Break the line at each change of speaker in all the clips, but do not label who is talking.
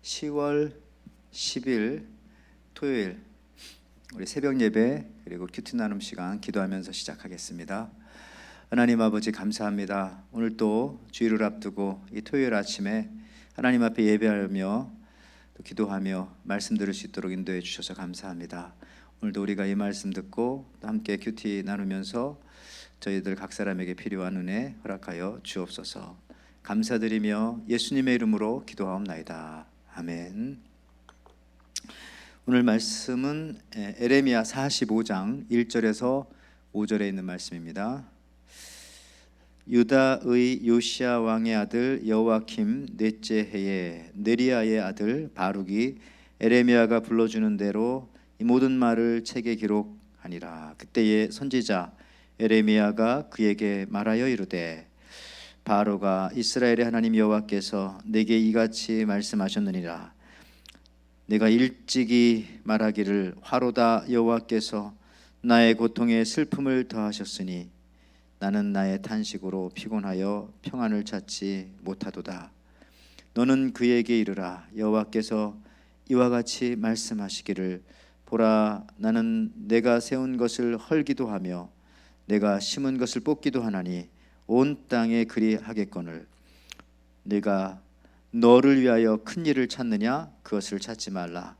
10월 10일 토요일 우리 새벽 예배 그리고 큐티 나눔 시간 기도하면서 시작하겠습니다. 하나님 아버지 감사합니다. 오늘 또 주일을 앞두고 이 토요일 아침에 하나님 앞에 예배하며 또 기도하며 말씀 들을 수 있도록 인도해 주셔서 감사합니다. 오늘도 우리가 이 말씀 듣고 또 함께 큐티 나누면서 저희들 각 사람에게 필요한 은혜 허락하여 주옵소서. 감사드리며 예수님의 이름으로 기도하옵나이다. 아멘. 오늘 말씀은 에레미야 45장 1절에서 5절에 있는 말씀입니다. 유다의 요시야 왕의 아들 여호야킴 넷째 해에 느리야의 아들 바룩이 에레미야가 불러주는 대로 이 모든 말을 책에 기록하니라. 그때의 선지자 에레미야가 그에게 말하여 이르되 바로가 이스라엘의 하나님 여호와께서 내게 이같이 말씀하셨느니라. 내가 일찍이 말하기를 화로다 여호와께서 나의 고통에 슬픔을 더하셨으니 나는 나의 탄식으로 피곤하여 평안을 찾지 못하도다. 너는 그에게 이르라. 여호와께서 이와 같이 말씀하시기를 보라, 나는 내가 세운 것을 헐기도 하며 내가 심은 것을 뽑기도 하나니 온 땅에 그리 하겠거늘 내가 너를 위하여 큰 일을 찾느냐? 그것을 찾지 말라.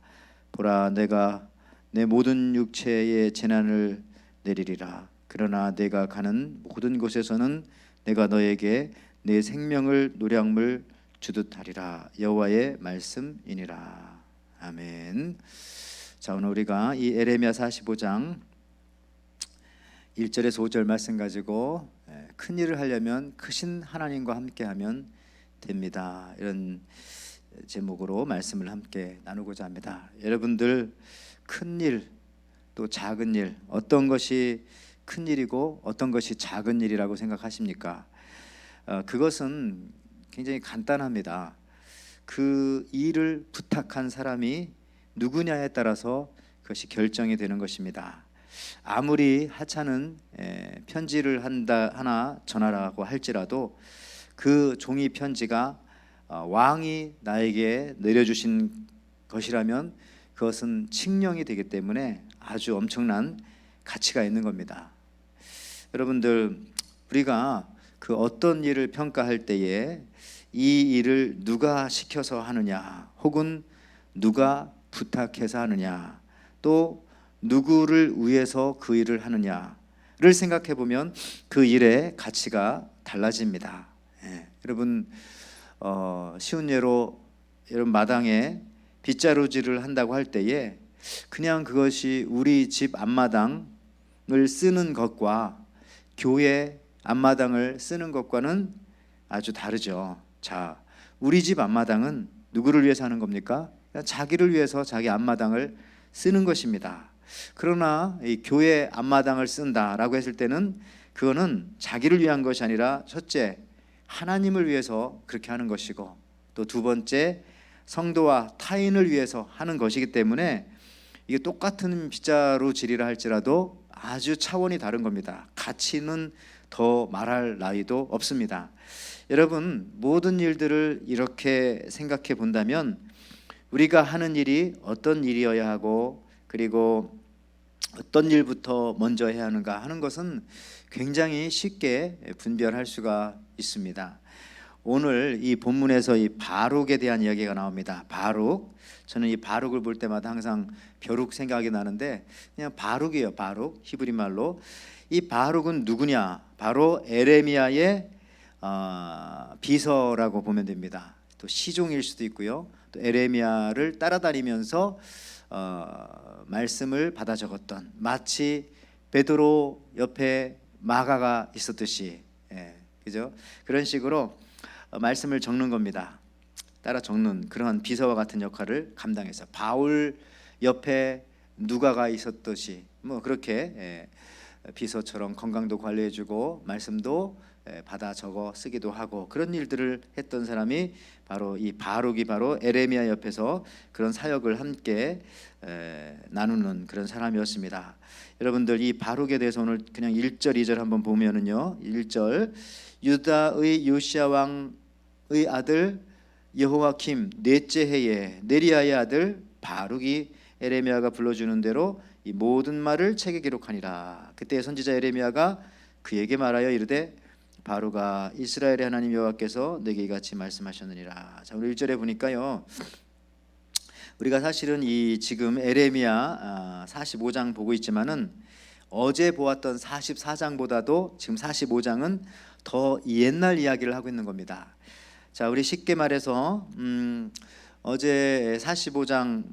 보라, 내가 내 모든 육체에 재난을 내리리라. 그러나 내가 가는 모든 곳에서는 내가 너에게 내 생명을 노량물 주듯 하리라. 여호와의 말씀이니라. 아멘. 자, 오늘 우리가 이 에레미야 45장 1절에서 5절 말씀 가지고 큰 일을 하려면 크신 하나님과 함께하면 됩니다. 이런 제목으로 말씀을 함께 나누고자 합니다. 여러분들 큰 일, 또 작은 일, 어떤 것이 큰 일이고 어떤 것이 작은 일이라고 생각하십니까? 그것은 굉장히 간단합니다. 그 일을 부탁한 사람이 누구냐에 따라서 그것이 결정이 되는 것입니다. 아무리 하찮은 편지를 하나 전하라고 할지라도 그 종이 편지가 왕이 나에게 내려주신 것이라면 그것은 칙령이 되기 때문에 아주 엄청난 가치가 있는 겁니다. 여러분들, 우리가 그 어떤 일을 평가할 때에 이 일을 누가 시켜서 하느냐, 혹은 누가 부탁해서 하느냐, 또 누구를 위해서 그 일을 하느냐를 생각해 보면 그 일의 가치가 달라집니다. 여러분, 쉬운 예로 여러분 마당에 빗자루질을 한다고 할 때에 그냥 그것이 우리 집 앞마당을 쓰는 것과 교회 앞마당을 쓰는 것과는 아주 다르죠. 자, 우리 집 앞마당은 누구를 위해서 하는 겁니까? 자기를 위해서 자기 앞마당을 쓰는 것입니다. 그러나 이 교회 앞마당을 쓴다라고 했을 때는 그거는 자기를 위한 것이 아니라 첫째, 하나님을 위해서 그렇게 하는 것이고, 또 두 번째, 성도와 타인을 위해서 하는 것이기 때문에 이게 똑같은 빗자루질이라 할지라도 아주 차원이 다른 겁니다. 가치는 더 말할 나위도 없습니다. 여러분, 모든 일들을 이렇게 생각해 본다면 우리가 하는 일이 어떤 일이어야 하고, 그리고 어떤 일부터 먼저 해야 하는가 하는 것은 굉장히 쉽게 분별할 수가 있습니다. 오늘 이 본문에서 이 바룩에 대한 이야기가 나옵니다. 바룩, 저는 이 바룩을 볼 때마다 항상 벼룩 생각이 나는데 그냥 바룩이에요. 바룩, 히브리 말로. 이 바룩은 누구냐? 바로 에레미야의 비서라고 보면 됩니다. 또 시종일 수도 있고요. 또 에레미야를 따라다니면서 말씀을 받아 적었던, 마치 베드로 옆에 마가가 있었듯이, 그죠? 그런 식으로 말씀을 적는 겁니다. 따라 적는 그러한 비서와 같은 역할을 감당해서 바울 옆에 누가가 있었듯이 뭐 그렇게 비서처럼 건강도 관리해주고 말씀도 받아 적어 쓰기도 하고 그런 일들을 했던 사람이 바로 이 바룩이 바로 에레미야 옆에서 그런 사역을 함께 나누는 그런 사람이었습니다. 여러분들, 이 바룩에 대해서 오늘 그냥 1절 2절 한번 보면은요, 1절 유다의 요시야 왕의 아들 여호와킴 넷째 해에 네리야의 아들 바룩이 에레미야가 불러주는 대로 이 모든 말을 책에 기록하니라. 그때 선지자 에레미야가 그에게 말하여 이르되 바룩아 이스라엘의 하나님 여호와께서 내게 이같이 말씀하셨느니라. 자, 오늘 1절에 보니까요, 우리가 사실은 이 지금 에레미야 45장 보고 있지만은 어제 보았던 44장보다도 지금 45장은 더 옛날 이야기를 하고 있는 겁니다. 자, 우리 쉽게 말해서 어제 45장,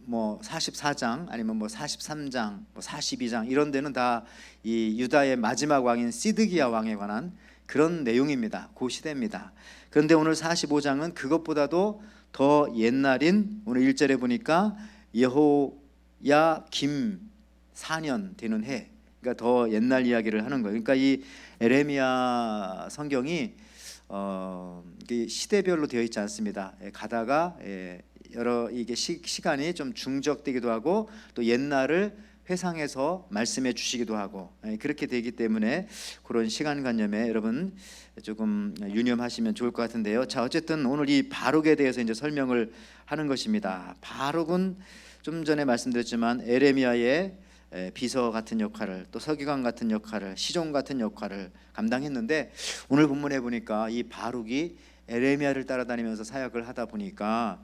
뭐 44장 아니면 뭐 43장, 뭐 42장 이런 데는 다 이 유다의 마지막 왕인 시드기야 왕에 관한 그런 내용입니다. 그 시대입니다. 그런데 오늘 45장은 그것보다도 더 옛날인 오늘 1절에 보니까 여호야김 4년 되는 해, 그러니까 더 옛날 이야기를 하는 거예요. 그러니까 이 에레미야 성경이 시대별로 되어 있지 않습니다. 가다가 여러 이게 시간이 좀 중적되기도 하고 또 옛날을 회상해서 말씀해 주시기도 하고 그렇게 되기 때문에 그런 시간관념에 여러분 조금 유념하시면 좋을 것 같은데요. 자, 어쨌든 오늘 이 바룩에 대해서 이제 설명을 하는 것입니다. 바룩은 좀 전에 말씀드렸지만 에레미야의 비서 같은 역할을, 또 서기관 같은 역할을, 시종 같은 역할을 감당했는데 오늘 본문에 보니까 이 바룩이 에레미야를 따라다니면서 사역을 하다 보니까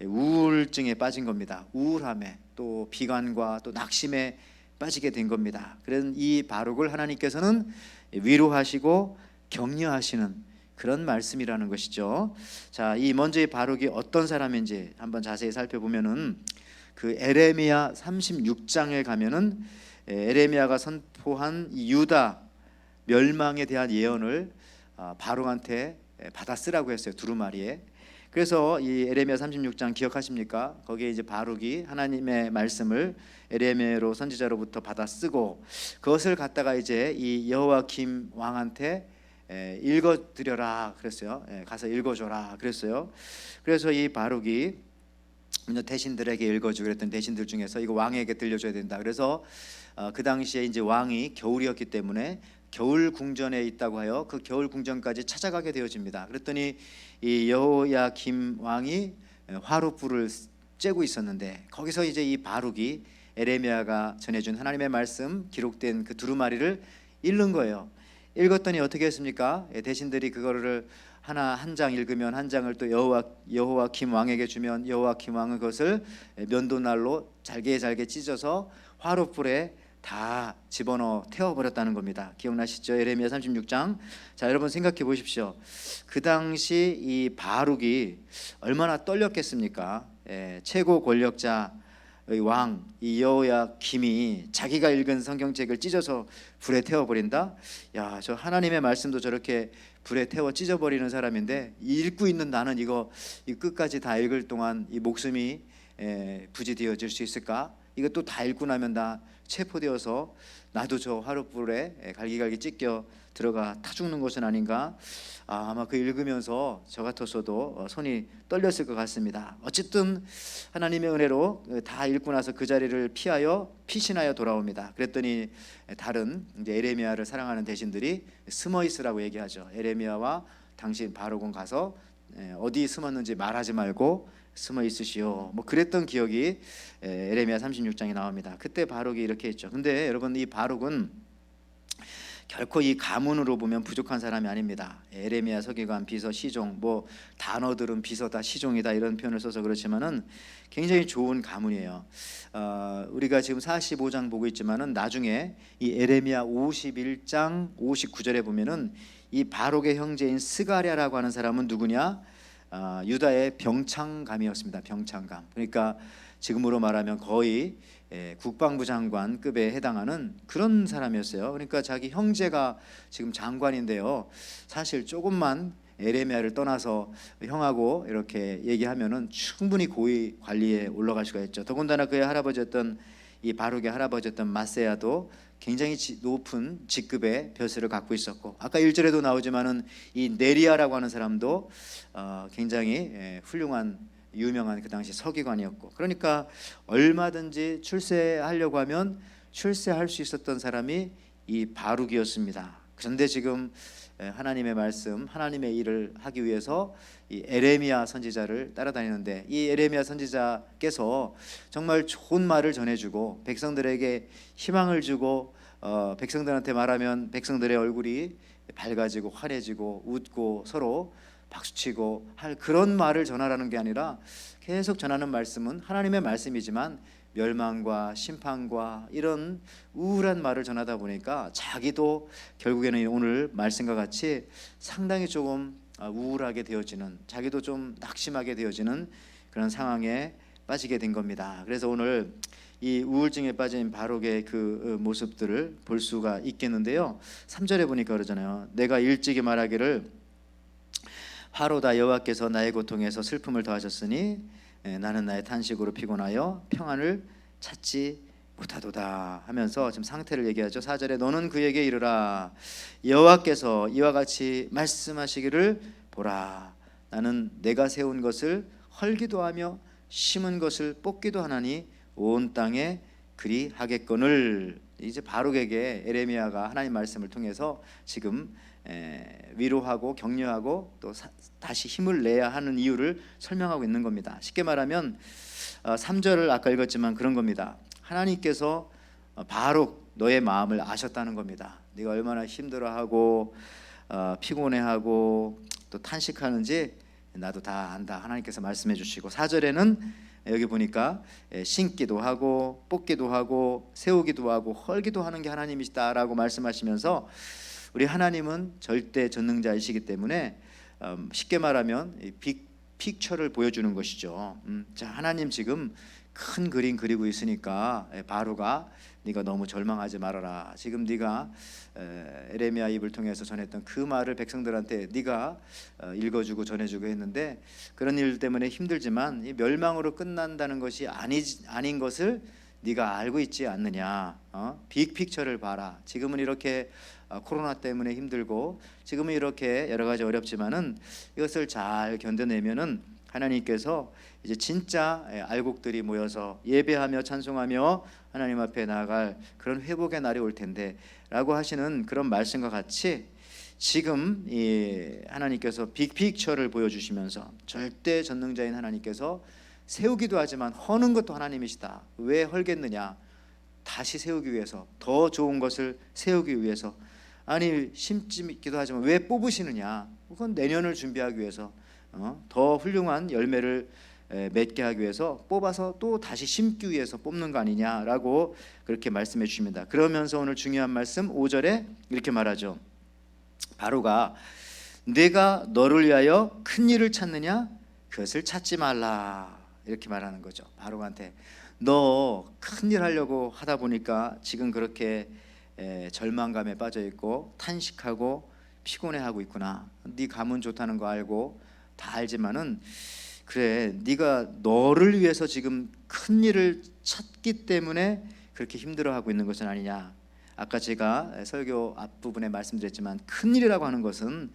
우울증에 빠진 겁니다. 우울함에, 또 비관과 또 낙심에 빠지게 된 겁니다. 그래서 이 바룩을 하나님께서는 위로하시고 격려하시는 그런 말씀이라는 것이죠. 자, 이 먼저 이 바룩이 어떤 사람인지 한번 자세히 살펴보면은 그 에레미야 36장에 가면은 에레미야가 선포한 이 유다 멸망에 대한 예언을 바룩한테 받아 쓰라고 했어요. 두루마리에. 그래서 이 에레미야 36장 기억하십니까? 거기에 이제 바룩이 하나님의 말씀을 에레미야로 선지자로부터 받아 쓰고 그것을 갖다가 이제 이 여호와김 왕한테 읽어 드려라 그랬어요. 가서 읽어 줘라 그랬어요. 그래서 이 바룩이 대신들에게 읽어주고 그랬던 대신들 중에서 이거 왕에게 들려줘야 된다. 그래서 그 당시에 이제 왕이 겨울이었기 때문에 겨울 궁전에 있다고 하여 그 겨울 궁전까지 찾아가게 되어집니다. 그랬더니 이 여호야김 왕이 화롯불을 쬐고 있었는데 거기서 이제 이 바룩이 에레미야가 전해준 하나님의 말씀 기록된 그 두루마리를 읽는 거예요. 읽었더니 어떻게 했습니까? 대신들이 그거를 한 장 읽으면 한 장을 또 여호와김 왕에게 주면 여호와김 왕은 그것을 면도날로 잘게 찢어서 화롯불에 다 집어넣어 태워버렸다는 겁니다. 기억나시죠? 에레미야 36장. 자, 여러분 생각해 보십시오. 그 당시 이 바룩이 얼마나 떨렸겠습니까? 최고 권력자 왕 이 여호야김이 자기가 읽은 성경책을 찢어서 불에 태워버린다? 야, 저 하나님의 말씀도 저렇게 불에 태워 찢어버리는 사람인데 읽고 있는 나는 이거 끝까지 다 읽을 동안 이 목숨이 부지되어질 수 있을까? 이것도 다 읽고 나면 나 체포되어서 나도 저 화롯불에 갈기갈기 찢겨 들어가 타 죽는 것은 아닌가? 아마 그 읽으면서 저 같았어도 손이 떨렸을 것 같습니다. 어쨌든 하나님의 은혜로 다 읽고 나서 그 자리를 피신하여 돌아옵니다. 그랬더니 다른 이제 에레미야를 사랑하는 대신들이 숨어 있으라고 얘기하죠. 에레미야와 당신 바룩은 가서 어디 숨었는지 말하지 말고 숨어 있으시오. 뭐 그랬던 기억이 에레미야 36장에 나옵니다. 그때 바룩이 이렇게 했죠. 근데 여러분 이 바룩은 결코 이 가문으로 보면 부족한 사람이 아닙니다. 에레미야, 서기관, 비서, 시종, 뭐 단어들은 비서다, 시종이다 이런 표현을 써서 그렇지만은 굉장히 좋은 가문이에요. 우리가 지금 45장 보고 있지만은 나중에 이 에레미야 51장 59절에 보면은 이 바룩의 형제인 스가랴라고 하는 사람은 누구냐? 유다의 병창감이었습니다. 병창감. 그러니까 지금으로 말하면 거의 국방부 장관급에 해당하는 그런 사람이었어요. 그러니까 자기 형제가 지금 장관인데요. 사실 조금만 에레미야를 떠나서 형하고 이렇게 얘기하면은 충분히 고위 관리에 올라갈 수가 있죠. 더군다나 그의 할아버지였던 이 바룩의 할아버지였던 마세야도 굉장히 높은 직급의 벼슬을 갖고 있었고, 아까 1절에도 나오지만은 이 네리야라고 하는 사람도 굉장히 훌륭한 유명한 그 당시 서기관이었고, 그러니까 얼마든지 출세하려고 하면 출세할 수 있었던 사람이 이 바룩이었습니다. 그런데 지금 하나님의 말씀, 하나님의 일을 하기 위해서 이 에레미야 선지자를 따라다니는데, 이 에레미야 선지자께서 정말 좋은 말을 전해주고 백성들에게 희망을 주고 백성들한테 말하면 백성들의 얼굴이 밝아지고 환해지고 웃고 서로 박수치고 할 그런 말을 전하라는 게 아니라, 계속 전하는 말씀은 하나님의 말씀이지만 멸망과 심판과 이런 우울한 말을 전하다 보니까 자기도 결국에는 오늘 말씀과 같이 상당히 조금 우울하게 되어지는, 자기도 좀 낙심하게 되어지는 그런 상황에 빠지게 된 겁니다. 그래서 오늘 이 우울증에 빠진 바룩의 그 모습들을 볼 수가 있겠는데요. 3절에 보니까 그러잖아요. 내가 일찍이 말하기를 화로다 여호와께서 나의 고통에서 슬픔을 더하셨으니 나는 나의 탄식으로 피곤하여 평안을 찾지 못하도다 하면서 지금 상태를 얘기하죠. 4절에 너는 그에게 이르라 여호와께서 이와 같이 말씀하시기를 보라 나는 내가 세운 것을 헐기도 하며 심은 것을 뽑기도 하나니 온 땅에 그리 하겠거늘. 이제 바룩에게 에레미야가 하나님 말씀을 통해서 지금 위로하고 격려하고 또 다시 힘을 내야 하는 이유를 설명하고 있는 겁니다. 쉽게 말하면 3절을 아까 읽었지만 그런 겁니다. 하나님께서 바룩 너의 마음을 아셨다는 겁니다. 네가 얼마나 힘들어하고 피곤해하고 또 탄식하는지 나도 다 안다. 하나님께서 말씀해 주시고, 4절에는 여기 보니까 심기도 하고 뽑기도 하고 세우기도 하고 헐기도 하는 게 하나님이시다라고 말씀하시면서, 우리 하나님은 절대 전능자이시기 때문에 쉽게 말하면 픽처를 보여주는 것이죠. 자, 하나님 지금 큰 그림 그리고 있으니까 바루가 네가 너무 절망하지 말아라. 지금 네가 에레미야 입을 통해서 전했던 그 말을 백성들한테 네가 읽어주고 전해주고 했는데, 그런 일 때문에 힘들지만 이 멸망으로 끝난다는 것이 아닌 것을 네가 알고 있지 않느냐. 빅픽처를 봐라. 지금은 이렇게 코로나 때문에 힘들고 지금은 이렇게 여러 가지 어렵지만은 이것을 잘 견뎌내면은 하나님께서 이제 진짜 알곡들이 모여서 예배하며 찬송하며 하나님 앞에 나아갈 그런 회복의 날이 올 텐데 라고 하시는 그런 말씀과 같이, 지금 이 하나님께서 빅픽처를 보여주시면서 절대 전능자인 하나님께서 세우기도 하지만 허는 것도 하나님이시다. 왜 헐겠느냐? 다시 세우기 위해서, 더 좋은 것을 세우기 위해서. 아니 심기도 하지만 왜 뽑으시느냐? 그건 내년을 준비하기 위해서, 더 훌륭한 열매를 맺게 하기 위해서 뽑아서 또 다시 심기 위해서 뽑는 거 아니냐라고 그렇게 말씀해 주십니다. 그러면서 오늘 중요한 말씀 5절에 이렇게 말하죠. 바로가 내가 너를 위하여 큰 일을 찾느냐? 그것을 찾지 말라. 이렇게 말하는 거죠. 바로한테 너 큰 일 하려고 하다 보니까 지금 그렇게 절망감에 빠져 있고 탄식하고 피곤해하고 있구나. 네 가문 좋다는 거 알고 다 알지만은 그래, 네가 너를 위해서 지금 큰 일을 찾기 때문에 그렇게 힘들어하고 있는 것은 아니냐. 아까 제가 설교 앞부분에 말씀드렸지만 큰 일이라고 하는 것은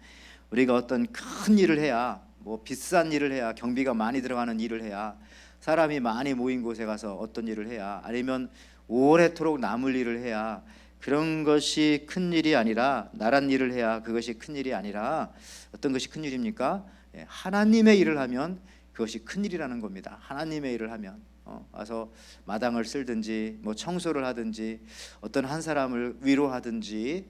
우리가 어떤 큰 일을 해야, 뭐 비싼 일을 해야, 경비가 많이 들어가는 일을 해야, 사람이 많이 모인 곳에 가서 어떤 일을 해야, 아니면 오래도록 남을 일을 해야 그런 것이 큰 일이 아니라, 나란 일을 해야 그것이 큰 일이 아니라 어떤 것이 큰 일입니까? 하나님의 일을 하면 그것이 큰 일이라는 겁니다. 하나님의 일을 하면 와서 마당을 쓸든지 뭐 청소를 하든지 어떤 한 사람을 위로하든지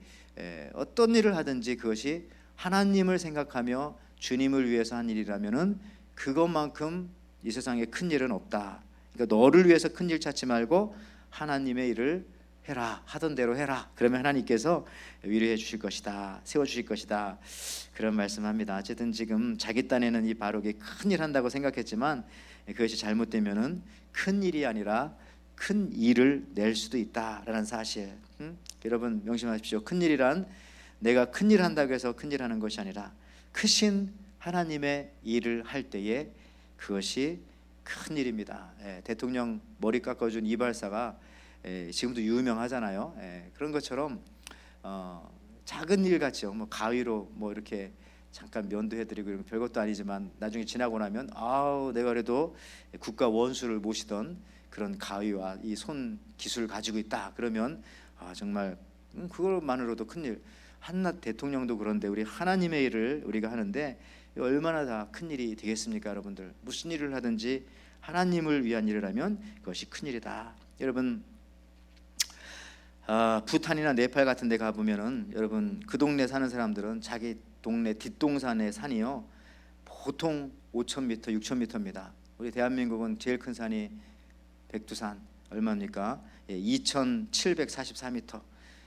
어떤 일을 하든지 그것이 하나님을 생각하며 주님을 위해서 한 일이라면은 그것만큼 이 세상에 큰 일은 없다. 그러니까 너를 위해서 큰 일 찾지 말고 하나님의 일을 해라. 하던 대로 해라. 그러면 하나님께서 위로해 주실 것이다. 세워 주실 것이다. 그런 말씀합니다. 어쨌든 지금 자기 딴에는 이 바룩이 큰 일 한다고 생각했지만 그것이 잘못되면은 큰 일이 아니라 큰 일을 낼 수도 있다라는 사실. 여러분 명심하십시오. 큰 일이란 내가 큰 일 한다고 해서 큰 일 하는 것이 아니라 크신 하나님의 일을 할 때에 그것이 큰 일입니다. 대통령 머리 깎아준 이발사가 지금도 유명하잖아요. 그런 것처럼 작은 일 같죠. 뭐 가위로 뭐 이렇게 잠깐 면도해드리고 이런 별것도 아니지만 나중에 지나고 나면 아우 내가 그래도 국가 원수를 모시던 그런 가위와 이 손 기술을 가지고 있다. 그러면 정말 그것만으로도 큰 일. 한낱 대통령도 그런데 우리 하나님의 일을 우리가 하는데 얼마나 다 큰 일이 되겠습니까, 여러분들? 무슨 일을 하든지 하나님을 위한 일을 하면 그것이 큰 일이다. 여러분, 부탄이나 네팔 같은 데 가보면은 여러분 그 동네 사는 사람들은 자기 동네 뒷동산의 산이요 보통 5,000m, 6,000m입니다. 우리 대한민국은 제일 큰 산이 백두산 얼마입니까? 2,744m.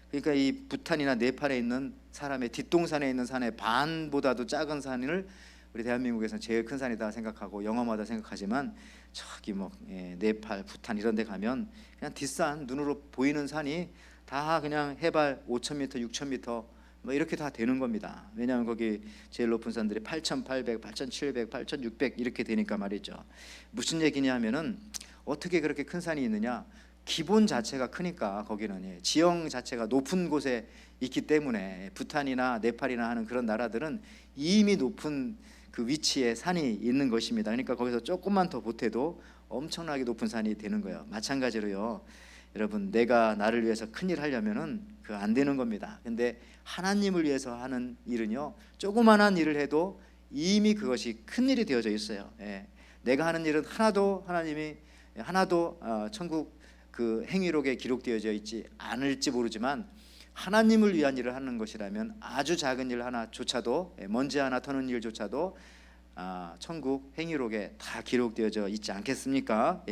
그러니까 이 부탄이나 네팔에 있는 사람의 뒷동산에 있는 산의 반보다도 작은 산을 우리 대한민국에서는 제일 큰 산이다 생각하고 영험하다 생각하지만 저기 뭐 네팔, 부탄 이런 데 가면 그냥 뒷산 눈으로 보이는 산이 다 그냥 해발 5,000m, 6,000m 뭐 이렇게 다 되는 겁니다. 왜냐하면 거기 제일 높은 산들이 8,800, 8,700, 8,600 이렇게 되니까 말이죠. 무슨 얘기냐 하면은 어떻게 그렇게 큰 산이 있느냐? 기본 자체가 크니까 거기는 지형 자체가 높은 곳에 있기 때문에 부탄이나 네팔이나 하는 그런 나라들은 이미 높은 그 위치에 산이 있는 것입니다. 그러니까 거기서 조금만 더 보태도 엄청나게 높은 산이 되는 거예요. 마찬가지로요. 여러분, 내가 나를 위해서 큰일 하려면은 그 안 되는 겁니다. 근데 하나님을 위해서 하는 일은요, 조그만한 일을 해도 이미 그것이 큰 일이 되어져 있어요. 내가 하는 일은 하나도 천국 그 행위록에 기록되어져 있지 않을지 모르지만 하나님을 위한 일을 하는 것이라면 아주 작은 일 하나조차도 먼지 하나 터는 일조차도 천국 행위록에 다 기록되어져 있지 않겠습니까?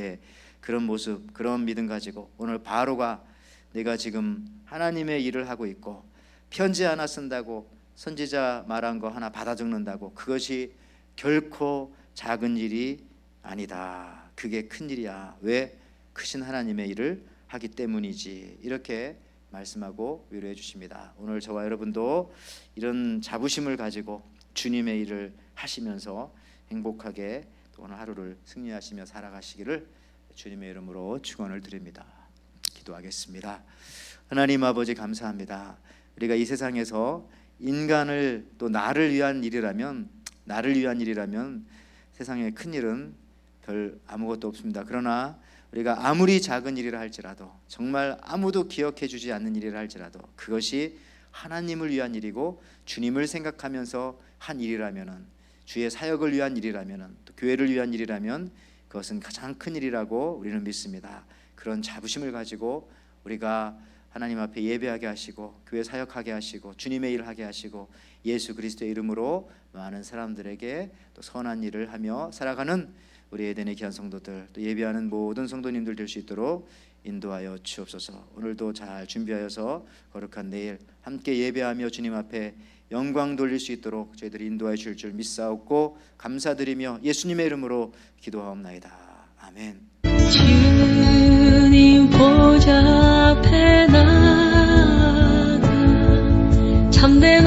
그런 모습, 그런 믿음 가지고 오늘 바로가 내가 지금 하나님의 일을 하고 있고 편지 하나 쓴다고 선지자 말한 거 하나 받아 적는다고 그것이 결코 작은 일이 아니다. 그게 큰 일이야. 왜? 크신 하나님의 일을 하기 때문이지. 이렇게 말씀하고 위로해 주십니다. 오늘 저와 여러분도 이런 자부심을 가지고 주님의 일을 하시면서 행복하게 오늘 하루를 승리하시며 살아가시기를 주님의 이름으로 축원을 드립니다. 기도하겠습니다. 하나님 아버지 감사합니다. 우리가 이 세상에서 인간을 또 나를 위한 일이라면 세상에 큰 일은 별 아무것도 없습니다. 그러나 우리가 아무리 작은 일이라 할지라도 정말 아무도 기억해 주지 않는 일이라 할지라도 그것이 하나님을 위한 일이고 주님을 생각하면서 한 일이라면은 주의 사역을 위한 일이라면은 또 교회를 위한 일이라면 그것은 가장 큰 일이라고 우리는 믿습니다. 그런 자부심을 가지고 우리가 하나님 앞에 예배하게 하시고 교회 사역하게 하시고 주님의 일을 하게 하시고 예수 그리스도의 이름으로 많은 사람들에게 또 선한 일을 하며 살아가는 우리 에덴의 귀한 성도들 또 예배하는 모든 성도님들 될 수 있도록 인도하여 주옵소서. 오늘도 잘 준비하여서 거룩한 내일 함께 예배하며 주님 앞에 영광 돌릴 수 있도록 저희들이 인도하여 줄 줄 믿사옵고 감사드리며 예수님의 이름으로 기도하옵나이다. 아멘.
주님 보좌 앞에 나가 참된